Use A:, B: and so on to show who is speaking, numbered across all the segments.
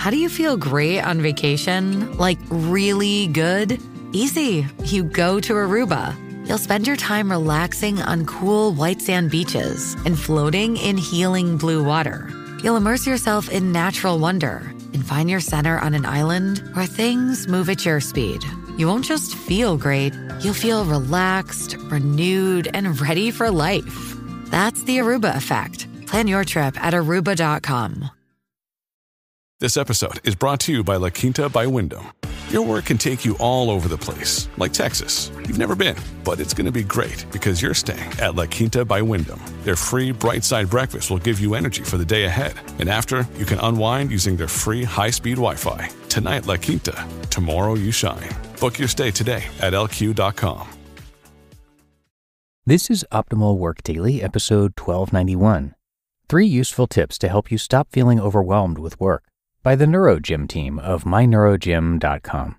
A: How do you feel great on vacation? Like really good? Easy. You go to Aruba. You'll spend your time relaxing on cool white sand beaches and floating in healing blue water. You'll immerse yourself in natural wonder and find your center on an island where things move at your speed. You won't just feel great, you'll feel relaxed, renewed, and ready for life. That's the Aruba effect. Plan your trip at Aruba.com.
B: This episode is brought to you by La Quinta by Wyndham. Your work can take you all over the place, like Texas. You've never been, but it's going to be great because you're staying at La Quinta by Wyndham. Their free Bright Side breakfast will give you energy for the day ahead. And after, you can unwind using their free high-speed Wi-Fi. Tonight, La Quinta. Tomorrow, you shine. Book your stay today at LQ.com.
C: This is Optimal Work Daily, episode 1291. 3 useful tips to help you stop feeling overwhelmed with work, by the NeuroGym Team of myneurogym.com.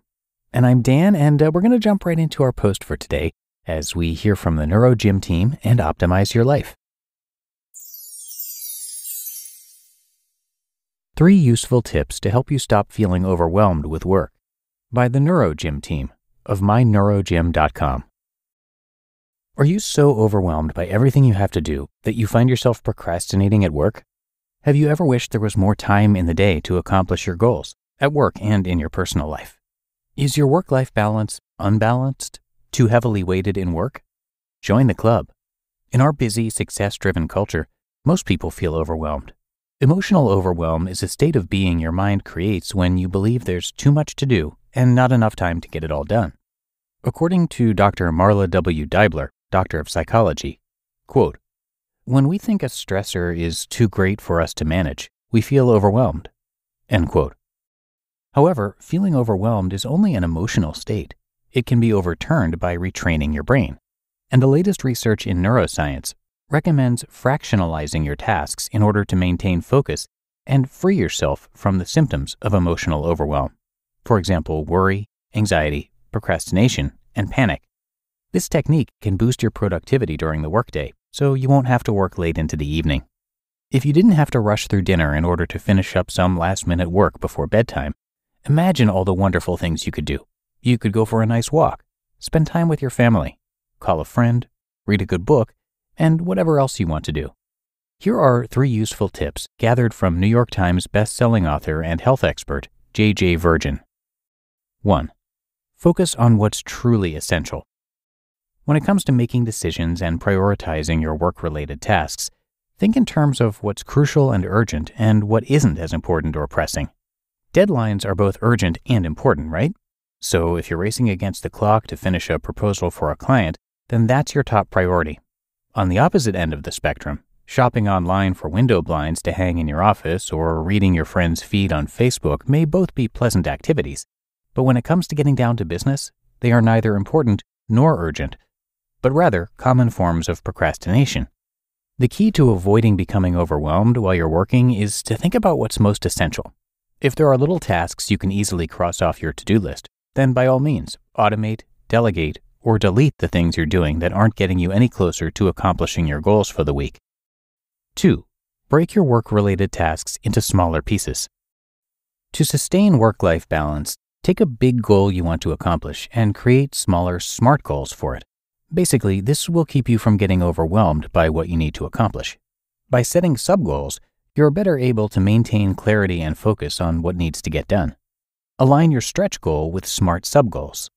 C: And I'm Dan, and we're going to jump right into our post for today as we hear from the NeuroGym Team and optimize your life. 3 useful tips to help you stop feeling overwhelmed with work, by the NeuroGym Team of myneurogym.com. Are you so overwhelmed by everything you have to do that you find yourself procrastinating at work? Have you ever wished there was more time in the day to accomplish your goals, at work and in your personal life? Is your work-life balance unbalanced, too heavily weighted in work? Join the club. In our busy, success-driven culture, most people feel overwhelmed. Emotional overwhelm is a state of being your mind creates when you believe there's too much to do and not enough time to get it all done. According to Dr. Marla W. Deibler, Doctor of Psychology, quote, "When we think a stressor is too great for us to manage, we feel overwhelmed." End quote. However, feeling overwhelmed is only an emotional state. It can be overturned by retraining your brain. And the latest research in neuroscience recommends fractionalizing your tasks in order to maintain focus and free yourself from the symptoms of emotional overwhelm. For example, worry, anxiety, procrastination, and panic. This technique can boost your productivity during the workday, so you won't have to work late into the evening. If you didn't have to rush through dinner in order to finish up some last-minute work before bedtime, imagine all the wonderful things you could do. You could go for a nice walk, spend time with your family, call a friend, read a good book, and whatever else you want to do. Here are 3 useful tips gathered from New York Times best-selling author and health expert J.J. Virgin. 1. Focus on what's truly essential. When it comes to making decisions and prioritizing your work-related tasks, think in terms of what's crucial and urgent and what isn't as important or pressing. Deadlines are both urgent and important, right? So if you're racing against the clock to finish a proposal for a client, then that's your top priority. On the opposite end of the spectrum, shopping online for window blinds to hang in your office or reading your friend's feed on Facebook may both be pleasant activities, but when it comes to getting down to business, they are neither important nor urgent, but rather common forms of procrastination. The key to avoiding becoming overwhelmed while you're working is to think about what's most essential. If there are little tasks you can easily cross off your to-do list, then by all means, automate, delegate, or delete the things you're doing that aren't getting you any closer to accomplishing your goals for the week. 2. Break your work-related tasks into smaller pieces. To sustain work-life balance, take a big goal you want to accomplish and create smaller, SMART goals for it. Basically, this will keep you from getting overwhelmed by what you need to accomplish. By setting sub-goals, you're better able to maintain clarity and focus on what needs to get done. Align your stretch goal with SMART sub-goals.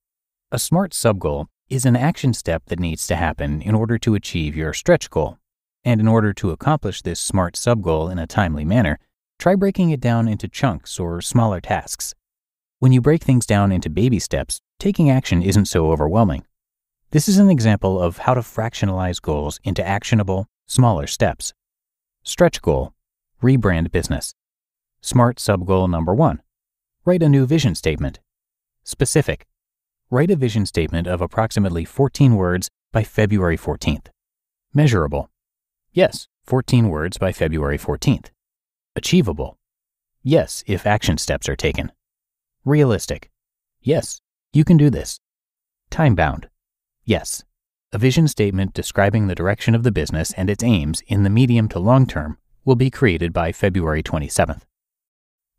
C: A SMART sub-goal is an action step that needs to happen in order to achieve your stretch goal. And in order to accomplish this SMART sub-goal in a timely manner, try breaking it down into chunks or smaller tasks. When you break things down into baby steps, taking action isn't so overwhelming. This is an example of how to fractionalize goals into actionable, smaller steps. Stretch goal, rebrand business. SMART sub-goal number 1, write a new vision statement. Specific, write a vision statement of approximately 14 words by February 14th. Measurable, yes, 14 words by February 14th. Achievable, yes, if action steps are taken. Realistic, yes, you can do this. Time-bound, yes, a vision statement describing the direction of the business and its aims in the medium to long term will be created by February 27th.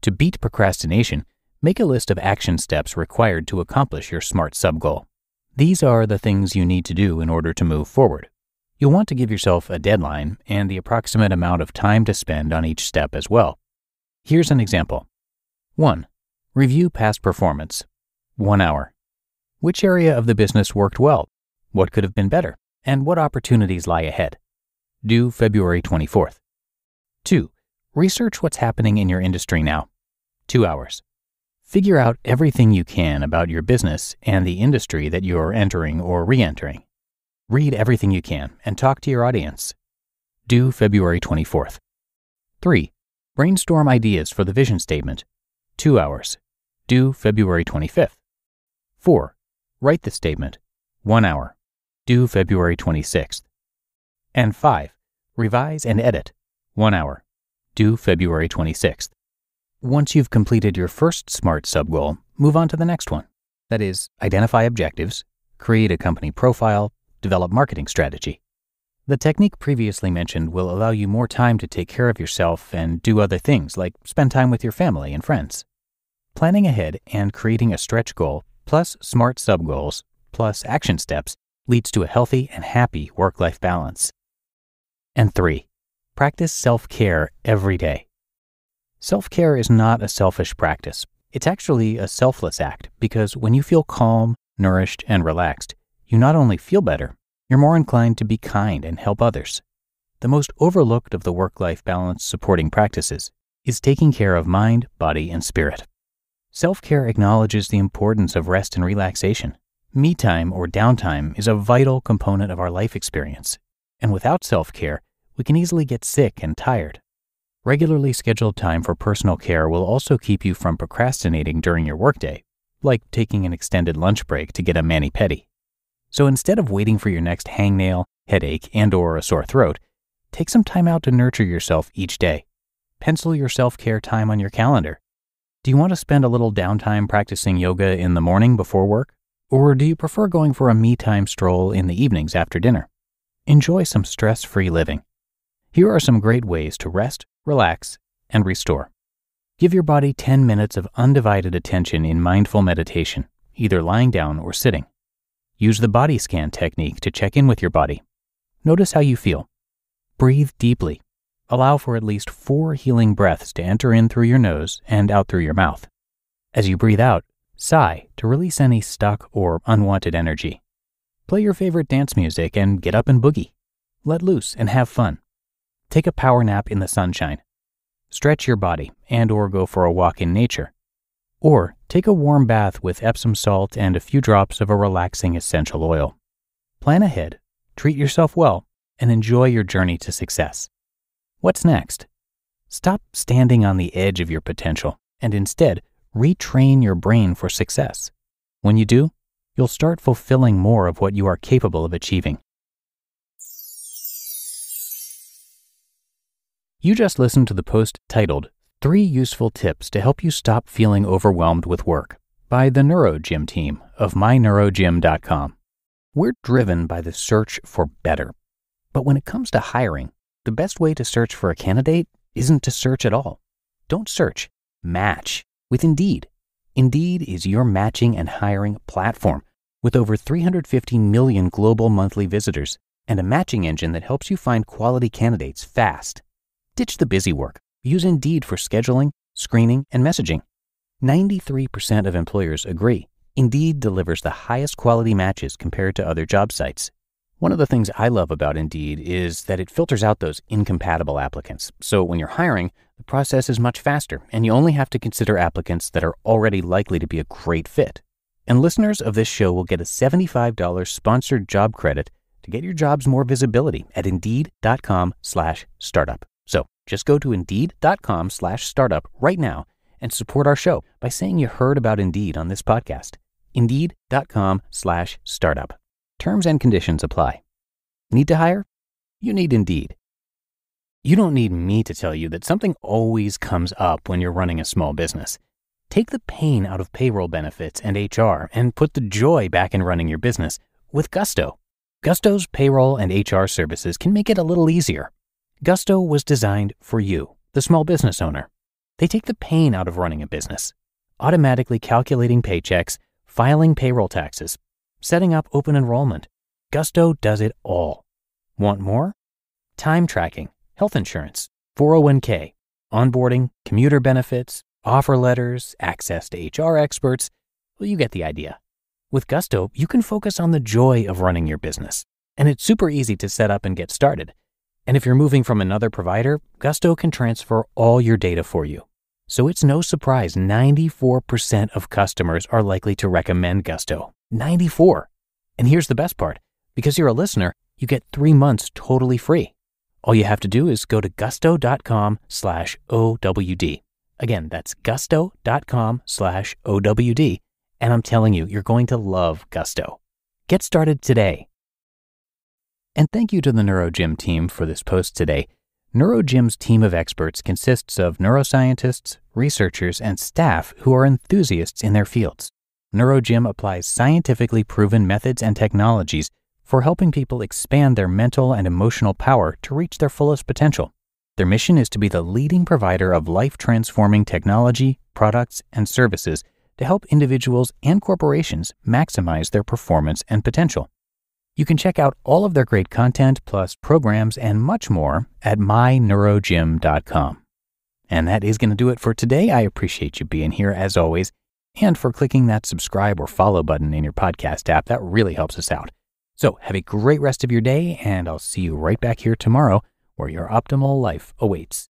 C: To beat procrastination, make a list of action steps required to accomplish your SMART sub-goal. These are the things you need to do in order to move forward. You'll want to give yourself a deadline and the approximate amount of time to spend on each step as well. Here's an example. 1. Review past performance. 1 hour. Which area of the business worked well? What could have been better? And what opportunities lie ahead? Due February 24th. 2. Research what's happening in your industry now. 2 hours. Figure out everything you can about your business and the industry that you're entering or re-entering. Read everything you can and talk to your audience. Due February 24th. 3. Brainstorm ideas for the vision statement. 2 hours. Due February 25th. 4. Write the statement. 1 hour. Due February 26th. And 5. Revise and edit. 1 hour. Due February 26th. Once you've completed your first SMART sub-goal, move on to the next one. That is, identify objectives, create a company profile, develop marketing strategy. The technique previously mentioned will allow you more time to take care of yourself and do other things like spend time with your family and friends. Planning ahead and creating a stretch goal plus SMART sub-goals plus action steps leads to a healthy and happy work-life balance. And 3. Practice self-care every day. Self-care is not a selfish practice. It's actually a selfless act because when you feel calm, nourished, and relaxed, you not only feel better, you're more inclined to be kind and help others. The most overlooked of the work-life balance supporting practices is taking care of mind, body, and spirit. Self-care acknowledges the importance of rest and relaxation. Me time or downtime is a vital component of our life experience, and without self-care, we can easily get sick and tired. Regularly scheduled time for personal care will also keep you from procrastinating during your workday, like taking an extended lunch break to get a mani-pedi. So instead of waiting for your next hangnail, headache, and/or a sore throat, take some time out to nurture yourself each day. Pencil your self-care time on your calendar. Do you want to spend a little downtime practicing yoga in the morning before work? Or do you prefer going for a me-time stroll in the evenings after dinner? Enjoy some stress-free living. Here are some great ways to rest, relax, and restore. Give your body 10 minutes of undivided attention in mindful meditation, either lying down or sitting. Use the body scan technique to check in with your body. Notice how you feel. Breathe deeply. Allow for at least 4 healing breaths to enter in through your nose and out through your mouth. As you breathe out, sigh to release any stuck or unwanted energy. Play your favorite dance music and get up and boogie. Let loose and have fun. Take a power nap in the sunshine. Stretch your body and/or go for a walk in nature. Or take a warm bath with Epsom salt and a few drops of a relaxing essential oil. Plan ahead, treat yourself well, and enjoy your journey to success. What's next? Stop standing on the edge of your potential and instead retrain your brain for success. When you do, you'll start fulfilling more of what you are capable of achieving. You just listened to the post titled 3 Useful Tips to Help You Stop Feeling Overwhelmed with Work by the NeuroGym Team of myneurogym.com. We're driven by the search for better. But when it comes to hiring, the best way to search for a candidate isn't to search at all. Don't search, match with Indeed. Indeed is your matching and hiring platform with over 350 million global monthly visitors and a matching engine that helps you find quality candidates fast. Ditch the busy work. Use Indeed for scheduling, screening, and messaging. 93% of employers agree Indeed delivers the highest quality matches compared to other job sites. One of the things I love about Indeed is that it filters out those incompatible applicants. So when you're hiring, the process is much faster, and you only have to consider applicants that are already likely to be a great fit. And listeners of this show will get a $75 sponsored job credit to get your jobs more visibility at Indeed.com/startup. So just go to Indeed.com/startup right now and support our show by saying you heard about Indeed on this podcast. Indeed.com/startup. Terms and conditions apply. Need to hire? You need Indeed. You don't need me to tell you that something always comes up when you're running a small business. Take the pain out of payroll benefits and HR and put the joy back in running your business with Gusto. Gusto's payroll and HR services can make it a little easier. Gusto was designed for you, the small business owner. They take the pain out of running a business, automatically calculating paychecks, filing payroll taxes, setting up open enrollment. Gusto does it all. Want more? Time tracking, health insurance, 401k, onboarding, commuter benefits, offer letters, access to HR experts. Well, you get the idea. With Gusto, you can focus on the joy of running your business, and it's super easy to set up and get started. And if you're moving from another provider, Gusto can transfer all your data for you. So it's no surprise 94% of customers are likely to recommend Gusto. 94. And here's the best part. Because you're a listener, you get 3 months totally free. All you have to do is go to gusto.com/OWD. Again, that's gusto.com/OWD. And I'm telling you, you're going to love Gusto. Get started today. And thank you to the NeuroGym team for this post today. NeuroGym's team of experts consists of neuroscientists, researchers, and staff who are enthusiasts in their fields. NeuroGym applies scientifically proven methods and technologies for helping people expand their mental and emotional power to reach their fullest potential. Their mission is to be the leading provider of life-transforming technology, products, and services to help individuals and corporations maximize their performance and potential. You can check out all of their great content, plus programs and much more at myneurogym.com. And that is going to do it for today. I appreciate you being here as always, and for clicking that subscribe or follow button in your podcast app. That really helps us out. So have a great rest of your day, and I'll see you right back here tomorrow where your optimal life awaits.